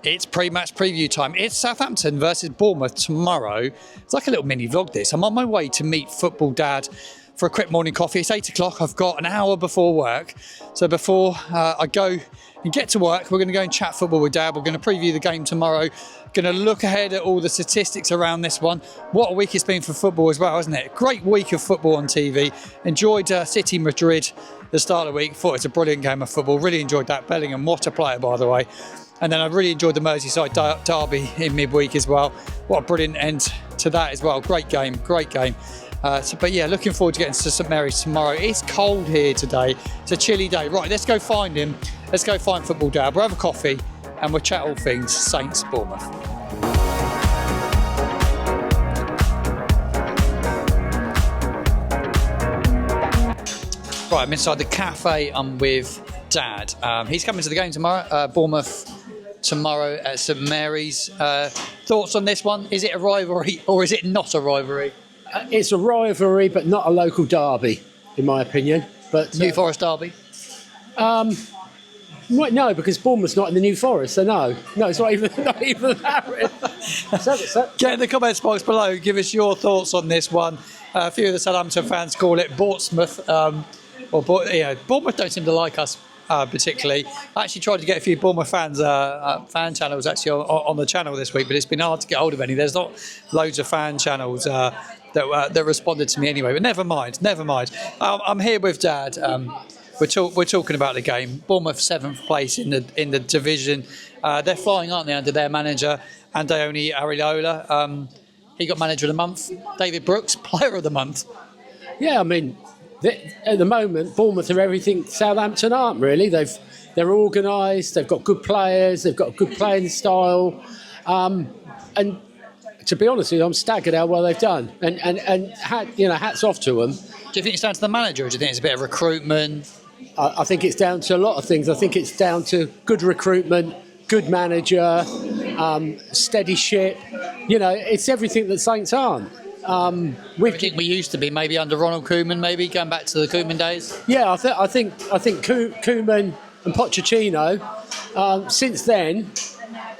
It's pre-match preview time. It's Southampton versus Bournemouth tomorrow. It's like a little mini vlog this. I'm on my way to meet Football Dad for a quick morning coffee. It's 8 o'clock. I've got an hour before work. So before I go and get to work, we're going to go and chat football with Dad. We're going to preview the game tomorrow. Going to look ahead at all the statistics around this one. What a week it's been for football as well, isn't it? Great week of football on TV. Enjoyed City Madrid the start of the week. Thought it's a brilliant game of football. Really enjoyed that. Bellingham, what a player, by the way. And then I really enjoyed the Merseyside derby in midweek as well. What a brilliant end to that as well. Great game, great game. But yeah, looking forward to getting to St Mary's tomorrow. It's cold here today. It's a chilly day. Right, let's go find him. Let's go find Football Dad. We'll have a coffee and we'll chat all things Saints Bournemouth. Right, I'm inside the cafe. I'm with Dad. He's coming to the game tomorrow. Bournemouth tomorrow at St Mary's. Thoughts on this one? Is it a rivalry or is it not a rivalry? It's a rivalry, but not a local derby, in my opinion. But New Forest derby? No, because Bournemouth's not in the New Forest, so no, it's not even that. Get in the comments box below. Give us your thoughts on this one. A few of the Southampton fans call it Bournemouth. Bournemouth don't seem to like us particularly. I actually tried to get a few Bournemouth fans, fan channels actually on the channel this week, but it's been hard to get hold of any. There's not loads of fan channels that responded to me anyway. But never mind. I'm here with Dad. We're talking about the game. Bournemouth 7th place in the division. They're flying, aren't they, under their manager Andoni Iraola. He got manager of the month. David Brooks, player of the month. Yeah, I mean, at the moment, Bournemouth are everything Southampton aren't really. They're organised. They've got good players. They've got a good playing style. And to be honest with you, I'm staggered how well they've done. And hats off to them. Do you think it's down to the manager, or do you think it's a bit of recruitment? I think it's down to a lot of things. I think it's down to good recruitment, good manager, steady ship. It's everything that Saints aren't. We think we used to be maybe under Ronald Koeman, maybe going back to the Koeman days. Yeah, I think Koeman and Pochettino. Since then,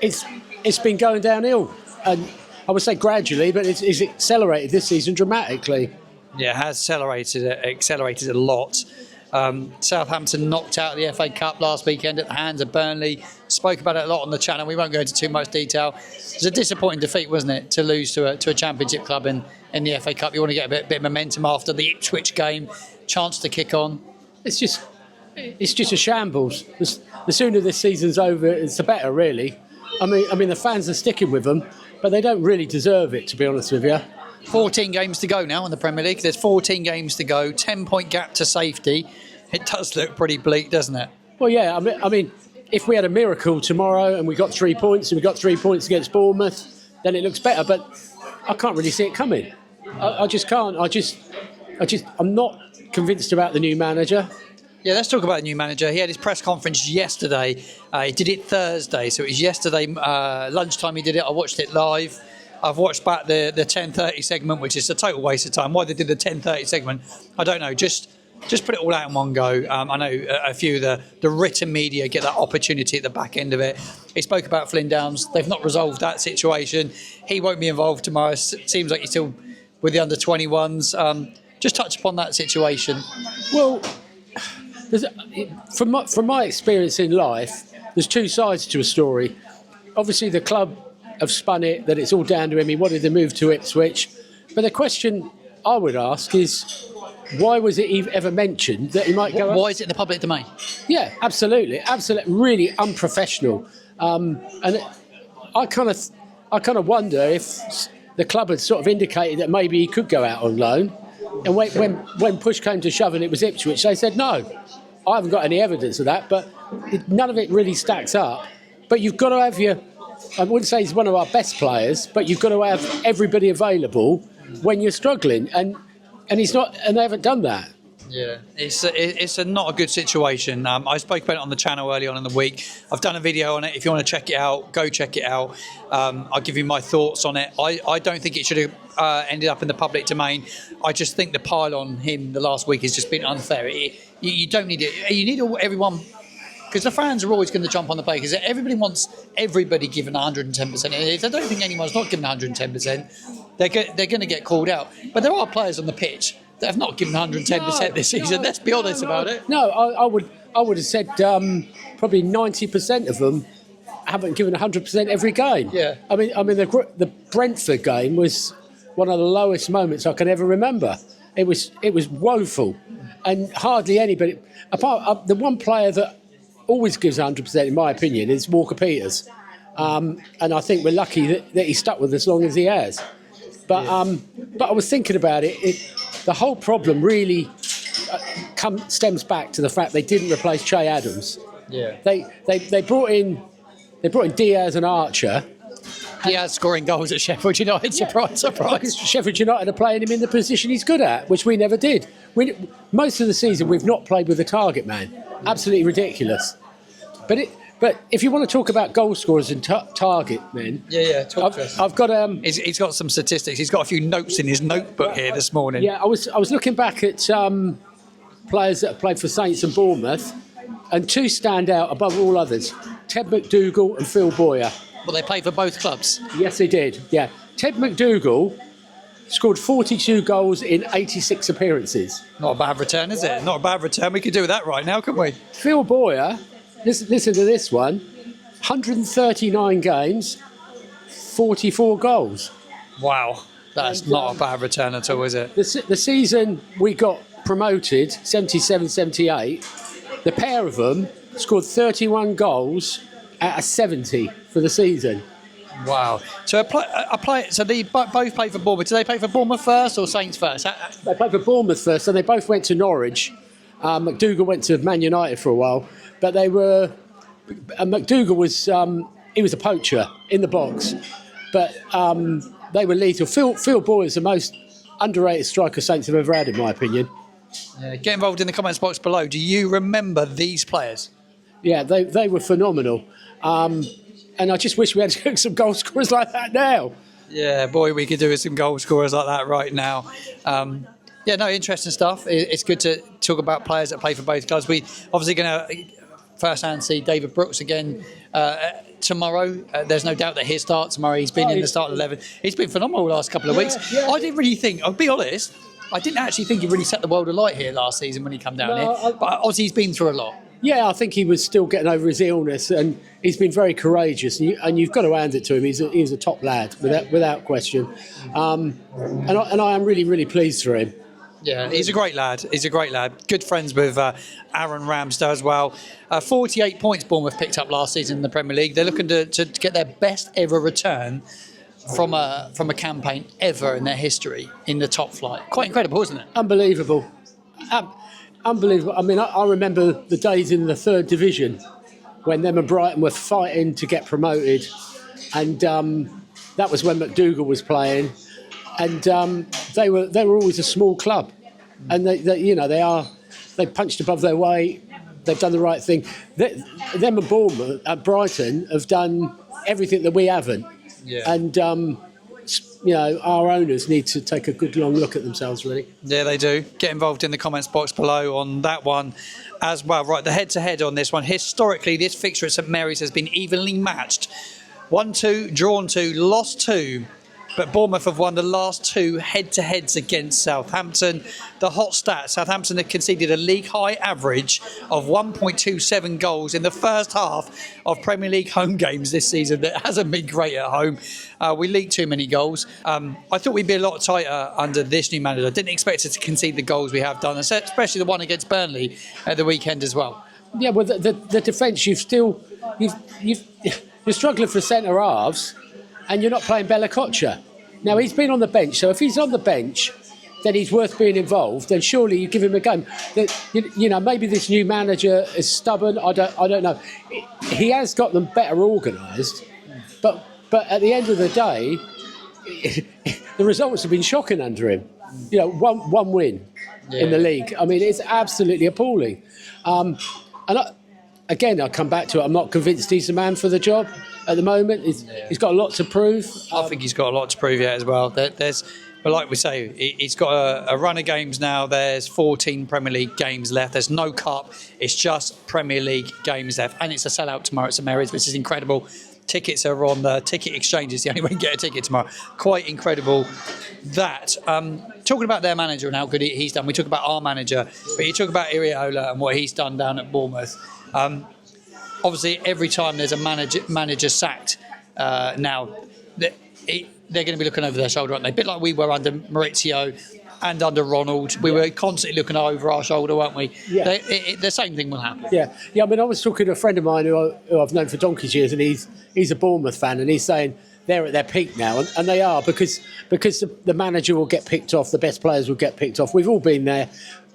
it's been going downhill, and I would say gradually, but it's accelerated this season dramatically. Yeah, it has accelerated a lot. Southampton knocked out the FA Cup last weekend at the hands of Burnley. Spoke about it a lot on the channel. We won't go into too much detail. It was a disappointing defeat, wasn't it, to lose to a championship club in the FA Cup. You want to get a bit of momentum after the Ipswich game, chance to kick on. It's just a shambles. The sooner this season's over, it's the better, really. I mean, the fans are sticking with them, but they don't really deserve it, to be honest with you. 14 games to go now in the Premier League. There's 14 games to go, 10-point gap to safety. It does look pretty bleak, doesn't it? Well, yeah. I mean, if we had a miracle tomorrow and we got 3 points and we got 3 points against Bournemouth, then it looks better. But I can't really see it coming. I just can't. I'm not convinced about the new manager. Yeah, let's talk about the new manager. He had his press conference yesterday. He did it Thursday, so it was yesterday lunchtime he did it. I watched it live. I've watched back the 10:30 segment, which is a total waste of time. Why they did the 10:30 segment, I don't know. Just put it all out in one go. I know a few of the written media get that opportunity at the back end of it. He spoke about Flynn Downs. They've not resolved that situation. He won't be involved tomorrow. Seems like he's still with the under-21s. Just touch upon that situation. Well, from my experience in life, there's two sides to a story. Obviously, the club have spun it, that it's all down to him. He wanted to move to Ipswich. But the question I would ask is, why was it ever mentioned that he might go... Why is it in the public domain? Yeah, absolutely. Really unprofessional. And I kind of wonder if the club had sort of indicated that maybe he could go out on loan. And when push came to shove and it was Ipswich, they said no. I haven't got any evidence of that, but none of it really stacks up. But you've got to have I wouldn't say he's one of our best players, but you've got to have everybody available when you're struggling, and he's not, and they haven't done that. Yeah, it's not a good situation. I spoke about it on the channel early on in the week. I've done a video on it. If you want to check it out, go check it out. I'll give you my thoughts on it. I don't think it should have ended up in the public domain. I just think the pile on him the last week has just been unfair. You don't need it. You need everyone because the fans are always going to jump on the play because everybody wants everybody giving 110%. And if I don't think anyone's not giving 110%, they're going to get called out. But there are players on the pitch that have not given 110% this season. Let's be honest about it. No, I would have said probably 90% of them haven't given 100% every game. Yeah. I mean, the Brentford game was one of the lowest moments I can ever remember. It was woeful, and hardly anybody. Apart the one player that always gives 100%, in my opinion, is Walker Peters, and I think we're lucky that he stuck with us as long as he has. But I was thinking about it. The whole problem really stems back to the fact they didn't replace Che Adams. Yeah. They brought in Diaz and Archer. Diaz scoring goals at Sheffield United. Surprise. Because Sheffield United are playing him in the position he's good at, which we never did. Most of the season we've not played with a target man. Absolutely ridiculous. But if you want to talk about goal scorers and target men, talk to us. I've got He's got some statistics. He's got a few notes in his notebook here this morning. Yeah, I was looking back at players that have played for Saints and Bournemouth, and two stand out above all others: Ted McDougall and Phil Boyer. Well, they played for both clubs. Yes, they did. Yeah, Ted McDougall scored 42 goals in 86 appearances. Not a bad return, is it? Not a bad return. We could do that right now, couldn't we? Phil Boyer, listen to this one: 139 games, 44 goals. Wow, that's not a bad return at all, is it? The season we got promoted, 77-78, the pair of them scored 31 goals out of 70 for the season. Wow. So so they both played for Bournemouth. Did they play for Bournemouth first or Saints first? They played for Bournemouth first, so they both went to Norwich. McDougall went to Man United for a while, but they were... McDougall was... he was a poacher in the box, but they were lethal. Phil Boyer is the most underrated striker Saints have ever had, in my opinion. Yeah, get involved in the comments box below. Do you remember these players? Yeah, they were phenomenal. And I just wish we had some goal scorers like that now. Yeah, boy, we could do with some goal scorers like that right now. Interesting stuff. It's good to talk about players that play for both clubs. We obviously going to firsthand see David Brooks again tomorrow. There's no doubt that he'll start tomorrow. He's been in the starting 11. He's been phenomenal the last couple of weeks. Yeah. I didn't really think, I'll be honest, I didn't actually think he really set the world alight here last season when he came down here. But obviously he's been through a lot. Yeah, I think he was still getting over his illness, and he's been very courageous. And you've got to hand it to him. He's a top lad, without question. And I am really, really pleased for him. Yeah, he's a great lad. Good friends with Aaron Ramsdale as well. 48 points Bournemouth picked up last season in the Premier League. They're looking to get their best ever return from a campaign ever in their history in the top flight. Quite incredible, isn't it? Unbelievable. Unbelievable. I mean, I remember the days in the third division when them and Brighton were fighting to get promoted, and that was when McDougall was playing, and they were always a small club, and they punched above their weight. They've done the right thing. Them and Bournemouth at Brighton have done everything that we haven't, and our owners need to take a good long look at themselves, really. Yeah, they do. Get involved in the comments box below on that one as well. Right, the head-to-head on this one. Historically, this fixture at St Mary's has been evenly matched. 1-2, drawn 2, lost 2. But Bournemouth have won the last 2 head-to-heads against Southampton. The hot stats, Southampton have conceded a league-high average of 1.27 goals in the first half of Premier League home games this season. That hasn't been great at home. We leaked too many goals. I thought we'd be a lot tighter under this new manager. I didn't expect us to concede the goals we have done, especially the one against Burnley at the weekend as well. Yeah, well, the defence, you're struggling for centre halves, and you're not playing Bella Coccia. Now, he's been on the bench, so if he's on the bench, then he's worth being involved, then surely you give him a game. Maybe this new manager is stubborn, I don't know. He has got them better organised, but at the end of the day, the results have been shocking under him. One win in the league. I mean, it's absolutely appalling. I come back to it. I'm not convinced he's the man for the job at the moment. He's got a lot to prove. I think he's got a lot to prove yet as well. There's But like we say, he's got a run of games now. There's 14 Premier League games left. There's no cup. It's just Premier League games left. And it's a sellout tomorrow at St Mary's, which is incredible. Tickets are on the ticket exchanges. The only way you can get a ticket tomorrow. Quite incredible that. Talking about their manager and how good he's done. We talk about our manager, but you talk about Iriola and what he's done down at Bournemouth. Obviously, every time there's a manager sacked now, they're going to be looking over their shoulder, aren't they? A bit like we were under Maurizio and under Ronald. We were constantly looking over our shoulder, weren't we? Yeah. The same thing will happen. Yeah. I mean, I was talking to a friend of mine who I've known for donkey's years, and he's a Bournemouth fan, and he's saying they're at their peak now, and they are because the manager will get picked off, the best players will get picked off. We've all been there.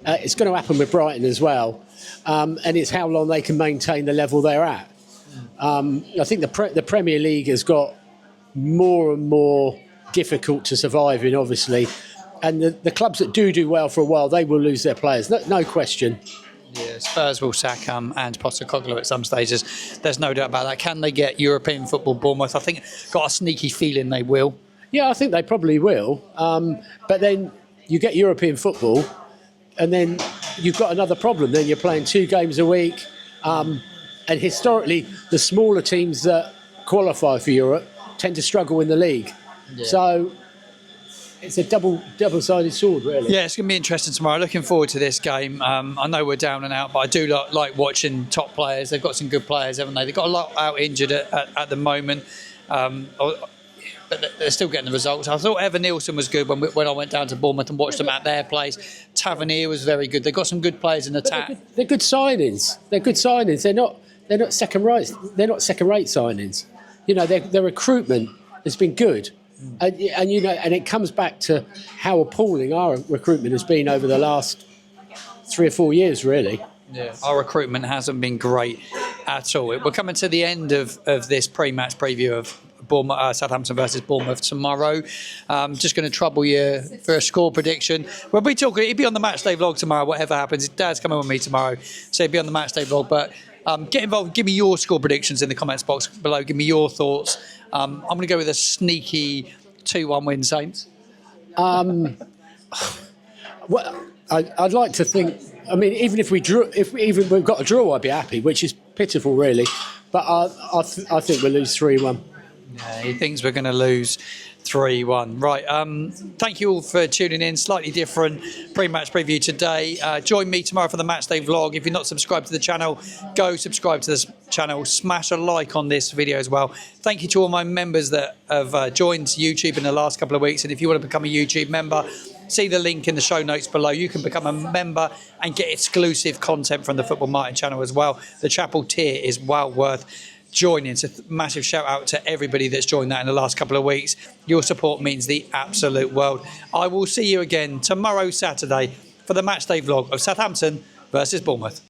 It's going to happen with Brighton as well, and it's how long they can maintain the level they're at. I think the Premier League has got more and more difficult to survive in, obviously, and the clubs that do well for a while, they will lose their players, no question. Yeah, Spurs will sack and Postecoglou at some stages. There's no doubt about that. Can they get European football? Bournemouth, I think, got a sneaky feeling they will. Yeah, I think they probably will. But then you get European football, and then you've got another problem. Then you're playing 2 games a week, and historically, the smaller teams that qualify for Europe tend to struggle in the league. Yeah. So it's a double-sided sword, really. Yeah, it's going to be interesting tomorrow. Looking forward to this game. I know we're down and out, but I do like watching top players. They've got some good players, haven't they? They've got a lot out injured at the moment, but they're still getting the results. I thought Evan Nielsen was good when I went down to Bournemouth and watched them at their place. Tavernier was very good. They've got some good players in attack. They're good signings. They're not second-rate. They're not second-rate signings. You know, their recruitment has been good. And it comes back to how appalling our recruitment has been over the last 3 or 4 years, really. Yeah, our recruitment hasn't been great at all. We're coming to the end of this pre-match preview of Southampton versus Bournemouth tomorrow. Just going to trouble you for a score prediction. We'll be talking. It'll be on the matchday vlog tomorrow. Whatever happens, Dad's coming with me tomorrow, so it'll be on the matchday vlog. But get involved. Give me your score predictions in the comments box below. Give me your thoughts. I'm going to go with a sneaky 2-1 win, Saints. Well, I'd like to think. I mean, even if we've got a draw, I'd be happy, which is pitiful, really. But I think we'll lose 3-1. Yeah, he thinks we're going to lose 3-1. Right. Thank you all for tuning in. Slightly different pre-match preview today. Join me tomorrow for the matchday vlog. If you're not subscribed to the channel, go subscribe to this channel. Smash a like on this video as well. Thank you to all my members that have joined YouTube in the last couple of weeks. And if you want to become a YouTube member, see the link in the show notes below. You can become a member and get exclusive content from the Football Martin channel as well. The Chapel tier is well worth joining. So massive shout out to everybody that's joined that in the last couple of weeks. Your support means the absolute world. I will see you again tomorrow, Saturday, for the matchday vlog of Southampton versus Bournemouth.